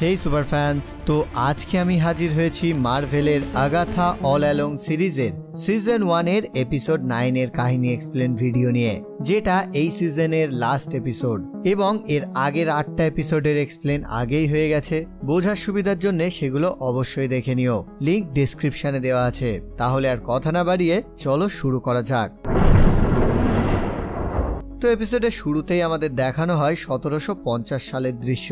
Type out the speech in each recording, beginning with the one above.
হেই super fans, তো আজকে আমি হাজির হয়েছি মার্ভেলের আগাথা অল অ্যালং সিরিজের সিজন 1 এর এপিসোড 9 এর কাহিনী এক্সপ্লেন ভিডিও নিয়ে, যেটা এই সিজনের লাস্ট এপিসোড এবং এর আগের 8টা এপিসোডের এক্সপ্লেন আগেই হয়ে গেছে। বোঝার সুবিধার জন্য সেগুলো অবশ্যই দেখে নিও, লিংক ডেসক্রিপশনে দেওয়া আছে। তাহলে আর কথা না বাড়িয়ে চলো শুরু করা যাক। তো এপিসোডের শুরুতেই আমাদের দেখানো হয় 1750 সালের দৃশ্য,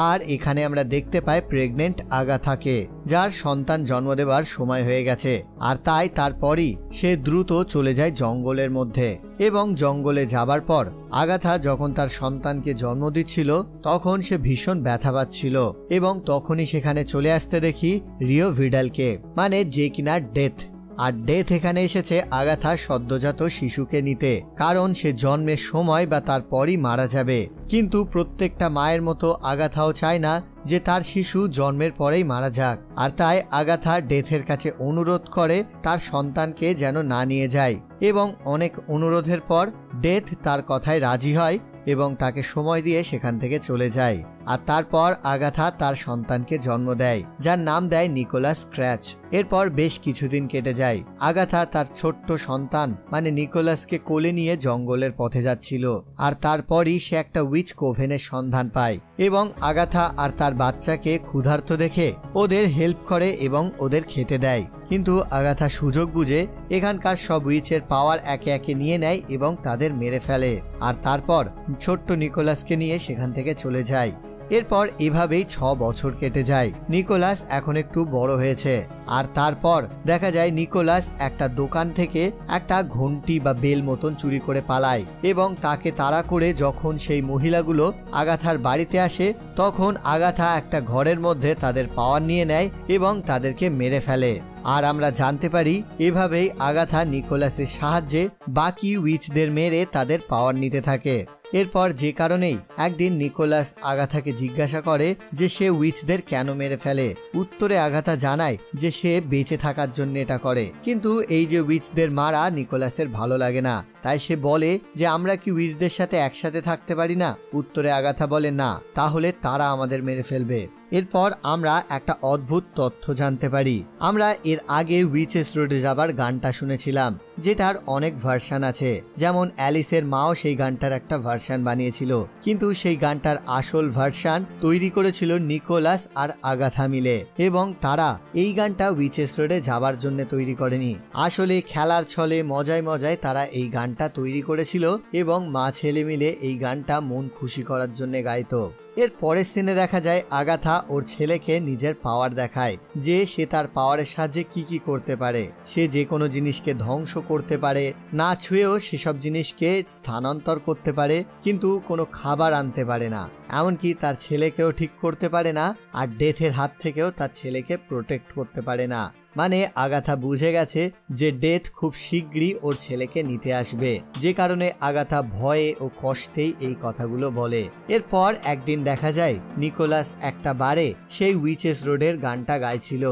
আর এখানে আমরা দেখতে পাই প্রেগনেন্ট আগাথাকে, যার সন্তান জন্ম দেবার সময় হয়ে গেছে, আর তাই তারপরই সে দ্রুত চলে যায় জঙ্গলের মধ্যে। এবং জঙ্গলে যাবার পর আগাথা যখন তার সন্তানকে জন্ম দিচ্ছিল তখন সে ভীষণ ব্যথা পাচ্ছিল, এবং তখনই সেখানে চলে আসতে দেখি রিও ভিডালকে, মানে যে কিনা ডেথ। আর ডেথ এখানে এসেছে আগাথা সদ্যজাত শিশুকে নিতে, কারণ সে জন্মের সময় বা তারপরই মারা যাবে। কিন্তু প্রত্যেকটা মায়ের মতো আগাথাও চায় না যে তার শিশু জন্মের পরেই মারা যাক, আর তাই আগাথা ডেথের কাছে অনুরোধ করে তার সন্তানকে যেন না নিয়ে যায়। এবং অনেক অনুরোধের পর ডেথ তার কথায় রাজি হয় এবং তাকে সময় দিয়ে সেখান থেকে চলে যায়। আর তারপর আগাথা তার সন্তানকে জন্ম দেয়, যার নাম দেয় নিকোলাস স্ক্র্যাচ। এরপর বেশ কিছুদিন কেটে যায়। আগাথা তার ছোট্ট সন্তান মানে নিকোলাসকে কোলে নিয়ে জঙ্গলের পথে যাচ্ছিল, আর তারপরই সে একটা উইচ কোভেনের সন্ধান পায় এবং আগাথা আর তার বাচ্চাকে ক্ষুধার্ত দেখে ওদের হেল্প করে এবং ওদের খেতে দেয়। কিন্তু আগাথা সুযোগ বুঝে এখানকার সব উইচের পাওয়ার একে একে নিয়ে নেয় এবং তাদের মেরে ফেলে, আর তারপর ছোট্ট নিকোলাসকে নিয়ে সেখান থেকে চলে যায়। এরপর এভাবেই 6 বছর কেটে যায়। নিকোলাস এখন একটু বড় হয়েছে, আর তারপর দেখা যায় নিকোলাস একটা দোকান থেকে একটা ঘন্টি বা বেল মতন চুরি করে পালায়, এবং তাকে তাড়া করে যখন সেই মহিলাগুলো আগাথার বাড়িতে আসে তখন আগাথা একটা ঘরের মধ্যে তাদের পাওয়ার নিয়ে নেয় এবং তাদেরকে মেরে ফেলে। আর আমরা জানতে পারি এভাবেই আগাথা নিকোলাসের সাহায্যে বাকি উইচদের মেরে তাদের পাওয়ার নিতে থাকে। এরপর যে কারণেই একদিন নিকোলাস আগাথাকে জিজ্ঞাসা করে যে সে উইচদের কেন মেরে ফেলে। উত্তরে আগাথা জানায় যে সে বেঁচে থাকার জন্য এটা করে, কিন্তু এই যে উইচদের মারা নিকোলাসের ভালো লাগে না, তাই সে বলে যে আমরা কি উইচদের সাথে একসাথে থাকতে পারি না। উত্তরে আগাথা বলে না, তাহলে তারা আমাদের মেরে ফেলবে। এরপর আমরা একটা অদ্ভুত তথ্য জানতে পারি। আমরা এর আগে উইচেস রোডে যাবার গানটা শুনেছিলাম, যেটার অনেক ভার্সন আছে, যেমন অ্যালিসের মাও সেই গানটার একটা ভার্সন বানিয়েছিল, কিন্তু সেই গানটার আসল ভার্সন তৈরি করেছিল নিকোলাস আর আগাথা মিলে, এবং তারা এই গানটা উইচেস রোডে যাবার জন্য তৈরি করেনি। আসলে খেলার ছলে মজায় মজায় তারা এই গানটা তৈরি করেছিল এবং মা ছেলে মিলে এই গানটা মন খুশি করার জন্য গাইতো। এর পরের সিনে দেখা যায় আগাথা ওর ছেলেকে নিজের পাওয়ার দেখায়, যে সে তার পাওয়ারের সাহায্যে কি কি করতে পারে। সে যে কোনো জিনিসকে ধ্বংস করতে পারে, না ছুঁয়েও সেসব জিনিসকে স্থানান্তর করতে পারে, কিন্তু কোনো খাবার আনতে পারে না। এমনকি তার ছেলেকেও ঠিক করতে পারে না, আর ডেথের হাত থেকেও তার ছেলেকে প্রোটেক্ট করতে পারে না। মানে আগাথা বুঝে গেছে যে ডেথ খুব শীঘ্রই ওর ছেলেকে নিতে আসবে, যে কারণে আগাথা ভয়ে ও কষ্টেই এই কথাগুলো বলে। এরপর একদিন দেখা যায় নিকোলাস একটা বারে সেই উইচেস রোডের গানটা গাইছিল,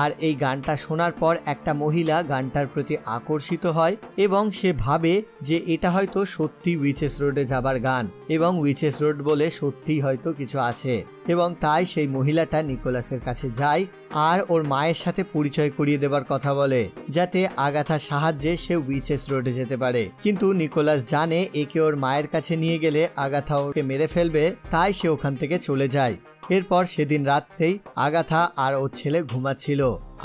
আর এই গানটা শোনার পর একটা মহিলা গানটার প্রতি আকর্ষিত হয় এবং সে ভাবে যে এটা হয়তো সত্যি উইচেস রোডে যাবার গান, এবং উইচেস রোড বলে সত্যিই হয়তো কিছু আছে, এবং তাই সেই মহিলাটা নিকোলাসের কাছে যায় আর ওর মায়ের সাথে পরিচয় করিয়ে দেবার কথা বলে, যাতে আগাথার সাহায্যে সে উইচেস রোডে যেতে পারে। কিন্তু নিকোলাস জানে একে ওর মায়ের কাছে নিয়ে গেলে আগাথা ওকে মেরে ফেলবে, তাই সে ওখান থেকে চলে যায়। এরপর সেদিন রাত্রেই আগাথা আর ওর ছেলে ঘুমাচ্ছিল।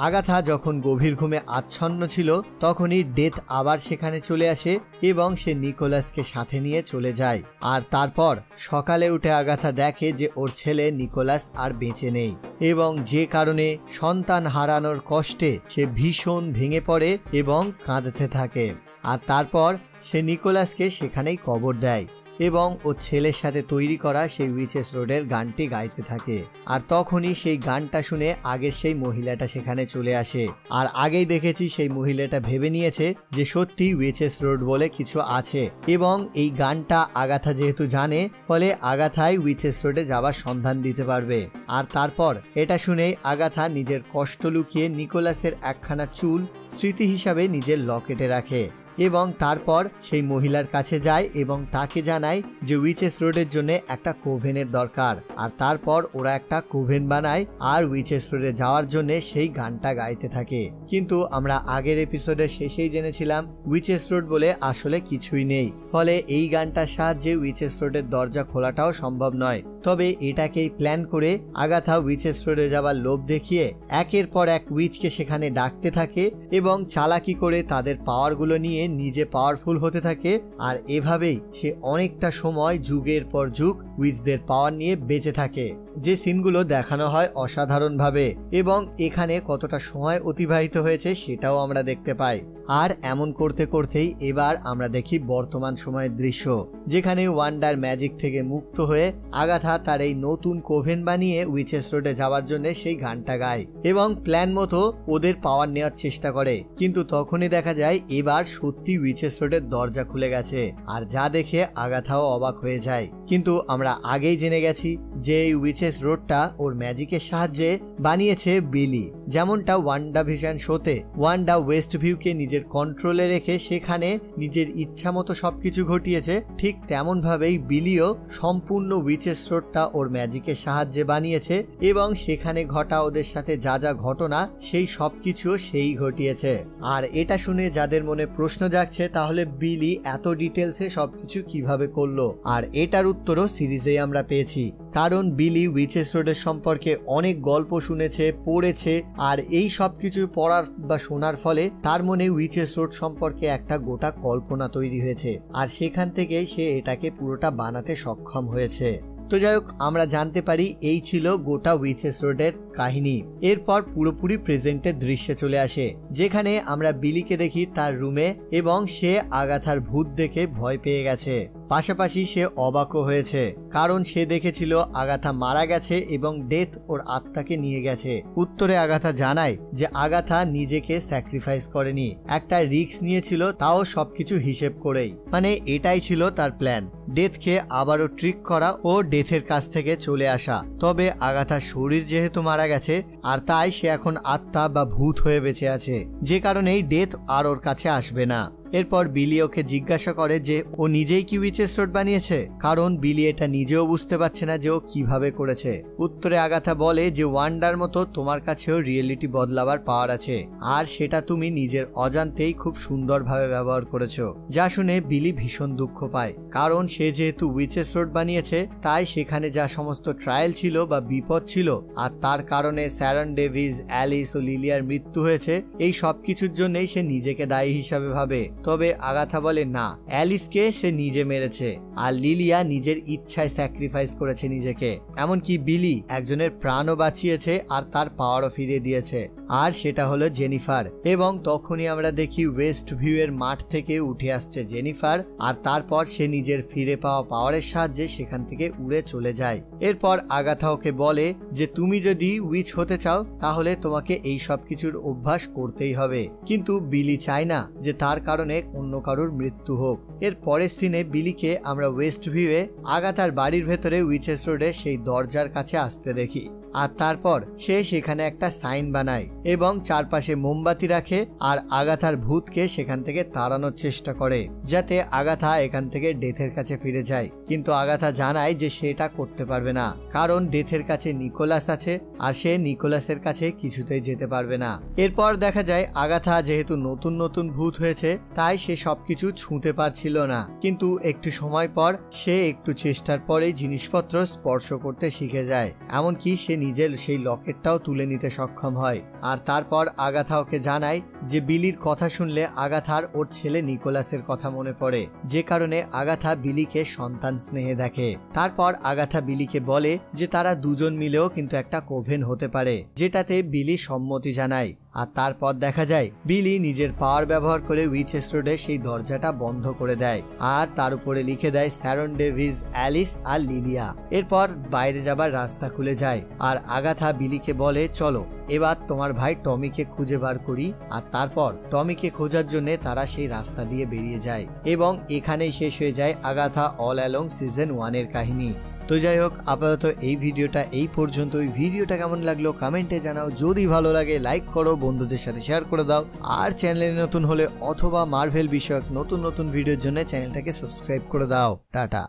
আগাথা যখন গভীর ঘুমে আচ্ছন্ন ছিল তখনই ডেথ আবার সেখানে চলে আসে এবং সে নিকোলাসকে সাথে নিয়ে চলে যায়। আর তারপর সকালে উঠে আগাথা দেখে যে ওর ছেলে নিকোলাস আর বেঁচে নেই, এবং যে কারণে সন্তান হারানোর কষ্টে সে ভীষণ ভেঙে পড়ে এবং কাঁদতে থাকে। আর তারপর সে নিকোলাসকে সেখানেই কবর দেয় এবং ওর ছেলের সাথে তৈরি করা সেই উইচেস রোডের গানটি গাইতে থাকে। আর তখনই সেই গানটা শুনে আগের সেই মহিলাটা সেখানে চলে আসে, আর আগেই দেখেছি সেই মহিলাটা ভেবে নিয়েছে যে সত্যি উইচেস রোড বলে কিছু আছে, এবং এই গানটা আগাথা যেহেতু জানে, ফলে আগাথাই উইচেস রোডে যাবার সন্ধান দিতে পারবে। আর তারপর এটা শুনেই আগাথা নিজের কষ্ট লুকিয়ে নিকোলাসের একখানা চুল স্মৃতি হিসাবে নিজের লকেটে রাখে। এবং তারপর সেই মহিলার কাছে যায় এবং তাকে জানায় যে উইচেস রোডের জন্য একটা কোভেনের দরকার। আর তারপর ওরা একটা কোভেন বানায় আর উইচেস রোডে যাওয়ার জন্য সেই গানটা গাইতে থাকে। কিন্তু আমরা আগের এপিসোডের শেষেই জেনেছিলাম উইচেস রোড বলে আসলে কিছুই নেই, ফলে এই গানটার সাহায্যে উইচেস রোডের দরজা খোলাটাও সম্ভব নয়। তবে এটাকেই প্ল্যান করে আগাথা উইচেস রোডে যাবার লোভ দেখিয়ে একের পর এক উইচকে সেখানে ডাকতে থাকে এবং চালাকি করে তাদের পাওয়ারগুলো নিয়ে নিজে পাওয়ারফুল হতে থাকে। আর এভাবেই সে অনেকটা সময় যুগের পর যুগ উইচদের পাওয়ার নিয়ে বেঁচে থাকে। যে সিনগুলো দেখানো হয় অসাধারণভাবে এবং এখানে কতটা সময় অতিবাহিত হয়েছে সেটাও আমরা দেখতে পাই। আর এমন করতে করতেই এবার আমরা দেখি বর্তমান সময়ের দৃশ্য, যেখানে ওয়ান্ডার ম্যাজিক থেকে মুক্ত হয়ে আগাথা তার এই নতুন কোভেন বানিয়ে উইচেস রোডে যাওয়ার জন্য সেই গানটা গায় এবং প্ল্যান মতো ওদের পাওয়ার নেওয়ার চেষ্টা করে। কিন্তু তখনই দেখা যায় এবার সত্যি উইচেস রোডের দরজা খুলে গেছে, আর যা দেখে আগাথাও অবাক হয়ে যায়। কিন্তু আমরা আগেই জেনে গেছি যে এই উইচেস রোডটা ওর ম্যাজিকের সাহায্যে বানিয়েছে বিলি। যেমনটা ওয়ান্ডা ভিশন শোতে ওয়ান্ডা ওয়েস্ট ভিউকে নিজের কন্ট্রোলে রেখে সেখানে নিজের ইচ্ছা মতো সবকিছু ঘটিয়েছে, ঠিক তেমন ভাবেই বিলিও সম্পূর্ণ উইচেস রোডটা ওর ম্যাজিকের সাহায্যে বানিয়েছে এবং সেখানে ঘটা ওদের সাথে যা যা ঘটনা সেই সবকিছু সেই ঘটিয়েছে। আর এটা শুনে যাদের মনে প্রশ্ন জাগছে তাহলে বিলি এত ডিটেলসে সবকিছু কিভাবে করলো, আর এটার উত্তরও সিরিজেই আমরা পেয়েছি। কারণ বিলি উইচেস রোডের সম্পর্কে অনেক গল্প শুনেছে, পড়েছে, আর এই সবকিছু পড়ার বা শোনার ফলে তার মনে উইচেস রোড সম্পর্কে একটা গোটা কল্পনা তৈরি হয়েছে, আর সেখান থেকেই সে এটাকে পুরোটা বানাতে সক্ষম হয়েছে। তো যাই হোক, আমরা জানতে পারি এই ছিল গোটা উইচেস রোডের কাহিনী। এরপর পুরোপুরি প্রেজেন্টের দৃশ্যে চলে আসে, যেখানে আমরা বিলিকে দেখি তার রুমে এবং সে আগাথার ভূত দেখে ভয় পেয়ে গেছে। পাশাপাশি সে অবাকও হয়েছে, কারণ সে দেখেছিল আগাথা মারা গেছে এবং ডেথ ওর আত্মাকে নিয়ে গেছে। উত্তরে আগাথা জানায় যে আগাথা নিজেকে স্যাক্রিফাইস করেনি, একটা রিস্ক নিয়েছিল, তাও সবকিছু হিসেব করেই। মানে এটাই ছিল তার প্ল্যান, ডেথকে আবারও ট্রিক করা ও ডেথের কাছ থেকে চলে আসা। তবে আগাথার শরীর যেহেতু মারা গেছে, আর তাই সে এখন আত্মা বা ভূত হয়ে বেঁচে আছে, যে কারণেই ডেথ আর ওর কাছে আসবে না। এরপর বিলি ওকে জিজ্ঞাসা করে যে ও নিজেই কি উইচেস রোড বানিয়েছে, কারণ বিলি এটা নিজেও বুঝতে পারছে না যে ও কিভাবে করেছে। উত্তরে আগাথা বলে যে ওয়ান্ডার মতো তোমার কাছেও রিয়েলিটি বদলাবার পাওয়ার আছে, আর সেটা তুমি নিজের অজান্তেই খুব সুন্দরভাবে ব্যবহার করেছো। যা শুনে বিলি ভীষণ দুঃখ পায়, কারণ সে যেহেতু উইচেস রোড বানিয়েছে তাই সেখানে যা সমস্ত ট্রায়াল ছিল বা বিপদ ছিল, আর তার কারণে স্যারন ডেভিস, অ্যালিস ও লিলিয়ার মৃত্যু হয়েছে, এই সব কিছুর জন্যই সে নিজেকে দায়ী হিসাবে ভাবে। তবে আগাথা বলে না, অ্যালিসকে সে নিজে মেরেছে, আর লিলিয়া নিজের ইচ্ছায় স্যাক্রিফাইস করেছে নিজেকে। এমনকি বিলি একজনের প্রাণও বাঁচিয়েছে আর তার পাওয়ারও ফিরিয়ে দিয়েছে, আর সেটা হলো জেনিফার। এবং তখনই আমরা দেখি ওয়েস্ট ভিউ এর মাঠ থেকে উঠে আসছে জেনিফার, আর তারপর সে নিজের ফিরে পাওয়া পাওয়ারের সাহায্যে সেখান থেকে উড়ে চলে যায়। এরপর আগাথা ওকে বলে যে তুমি যদি উইচ হতে চাও তাহলে তোমাকে এই সব কিছুর অভ্যাস করতেই হবে, কিন্তু বিলি চায় না যে তার কারণে অন্য কারোর মৃত্যু হোক। এর পরের সিনে বিলিকে আমরা ওয়েস্ট ভিউয়ে আগাথার বাড়ির ভেতরে উইচেস রোডে সেই দরজার কাছে আসতে দেখি, আর তারপর সে সেখানে একটা সাইন বানায় এবং চারপাশে মোমবাতি রাখে আর আগাথার ভূতকে সেখান থেকে তাড়ানোর চেষ্টা করে, যাতে আগাথা এখান থেকে ডেথের কাছে ফিরে যায়। কিন্তু আগাথা জানায় যে সেটা করতে পারবে না, কারণ ডেথের কাছে নিকোলাস আছে, আর সে নিকোলাসের কাছে কিছুতেই যেতে পারবে না। এরপর দেখা যায় আগাথা যেহেতু নতুন নতুন ভূত হয়েছে তাই সে সবকিছু ছুঁতে পারছিল না, কিন্তু একটু সময় পর সে একটু চেষ্টার পরেই জিনিসপত্র স্পর্শ করতে শিখে যায়, এমনকি সে নিজের সেই লকেটটাও তুলে নিতে সক্ষম হয়। আর তারপর আগাথা ওকে জানায় যে বিলির কথা শুনলে আগাথার ওর ছেলে নিকোলাসের কথা মনে পড়ে, যে কারণে আগাথা বিলিকে সন্তান স্নেহে দেখে। তারপর আগাথা বিলিকে বলে যে তারা দুজন মিলেও কিন্তু একটা কোভেন হতে পারে, যেটাতে বিলি সম্মতি জানায়। আর তারপর দেখা যায় বিলি নিজের পাওয়ার ব্যবহার করে উইচেস রোডে সেই দরজাটা বন্ধ করে দেয়, আর তার উপরে লিখে দেয় স্যারন ডেভিস, অ্যালিস আর লিলিয়া। এরপর বাইরে যাবার রাস্তা খুলে যায়, আর আগাথা বিলিকে বলে চলো এবার তোমার ভাই টমিকে খুঁজে বার করি। আর তারপর টমিকে খোঁজার জন্য তারা সেই রাস্তা দিয়ে বেরিয়ে যায়, এবং এখানেই শেষ হয়ে যায় আগাথা অল অ্যালং সিজন 1 এর কাহিনী। তো যাই হোক, আপাতত এই ভিডিওটা এই পর্যন্ত। ভিডিওটা কেমন লাগলো কমেন্টে জানাও, যদি ভালো লাগে লাইক করো, বন্ধুদের সাথে শেয়ার করে দাও, আর চ্যানেলে নতুন হলে অথবা মার্ভেল বিষয়ক নতুন নতুন ভিডিওর জন্য চ্যানেলটাকে সাবস্ক্রাইব করে দাও। টাটা।